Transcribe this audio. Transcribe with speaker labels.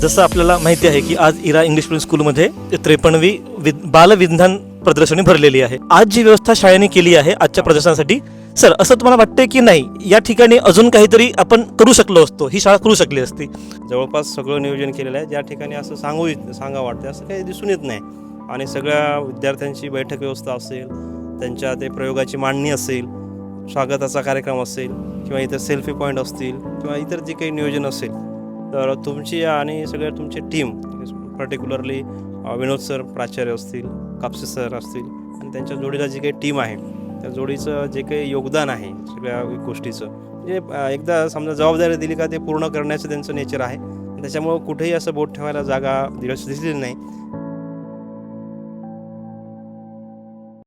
Speaker 1: जसं आपल्याला माहिती आहे की आज इरा इंग्लिश मीडियम स्कूलमध्ये 53वी बालविज्ञान प्रदर्शनी भरलेली आहे. आज जी व्यवस्था शाळेने केली आहे आजच्या प्रदर्शनासाठी, सर असं तुम्हाला वाटतंय की नाही या ठिकाणी अजून काहीतरी आपण करू शकलो असतो, ही शाळा करू शकली असती?
Speaker 2: जवळपास सगळं नियोजन केलेलं आहे. ज्या ठिकाणी असं सांगा वाटतं असं काही दिसून येत नाही. आणि सगळ्या विद्यार्थ्यांची बैठक व्यवस्था असेल, त्यांच्या ते प्रयोगाची मांडणी असेल, स्वागताचा कार्यक्रम असेल किंवा इतर सेल्फी पॉईंट असतील किंवा इतर जे काही नियोजन असेल, तर तुमची आणि सगळ्या तुमची टीम पर्टिक्युलरली विनोद सर प्राचार्य असतील, कापसे सर असतील आणि त्यांच्या जोडीला जी काही टीम आहे त्या जोडीचं जे काही योगदान आहे सगळ्या गोष्टीचं, म्हणजे एकदा समजा जबाबदारी दिली का ते पूर्ण करण्याचं त्यांचं नेचर आहे. त्याच्यामुळं कुठेही असं बोट ठेवायला जागा दिसलेली नाही.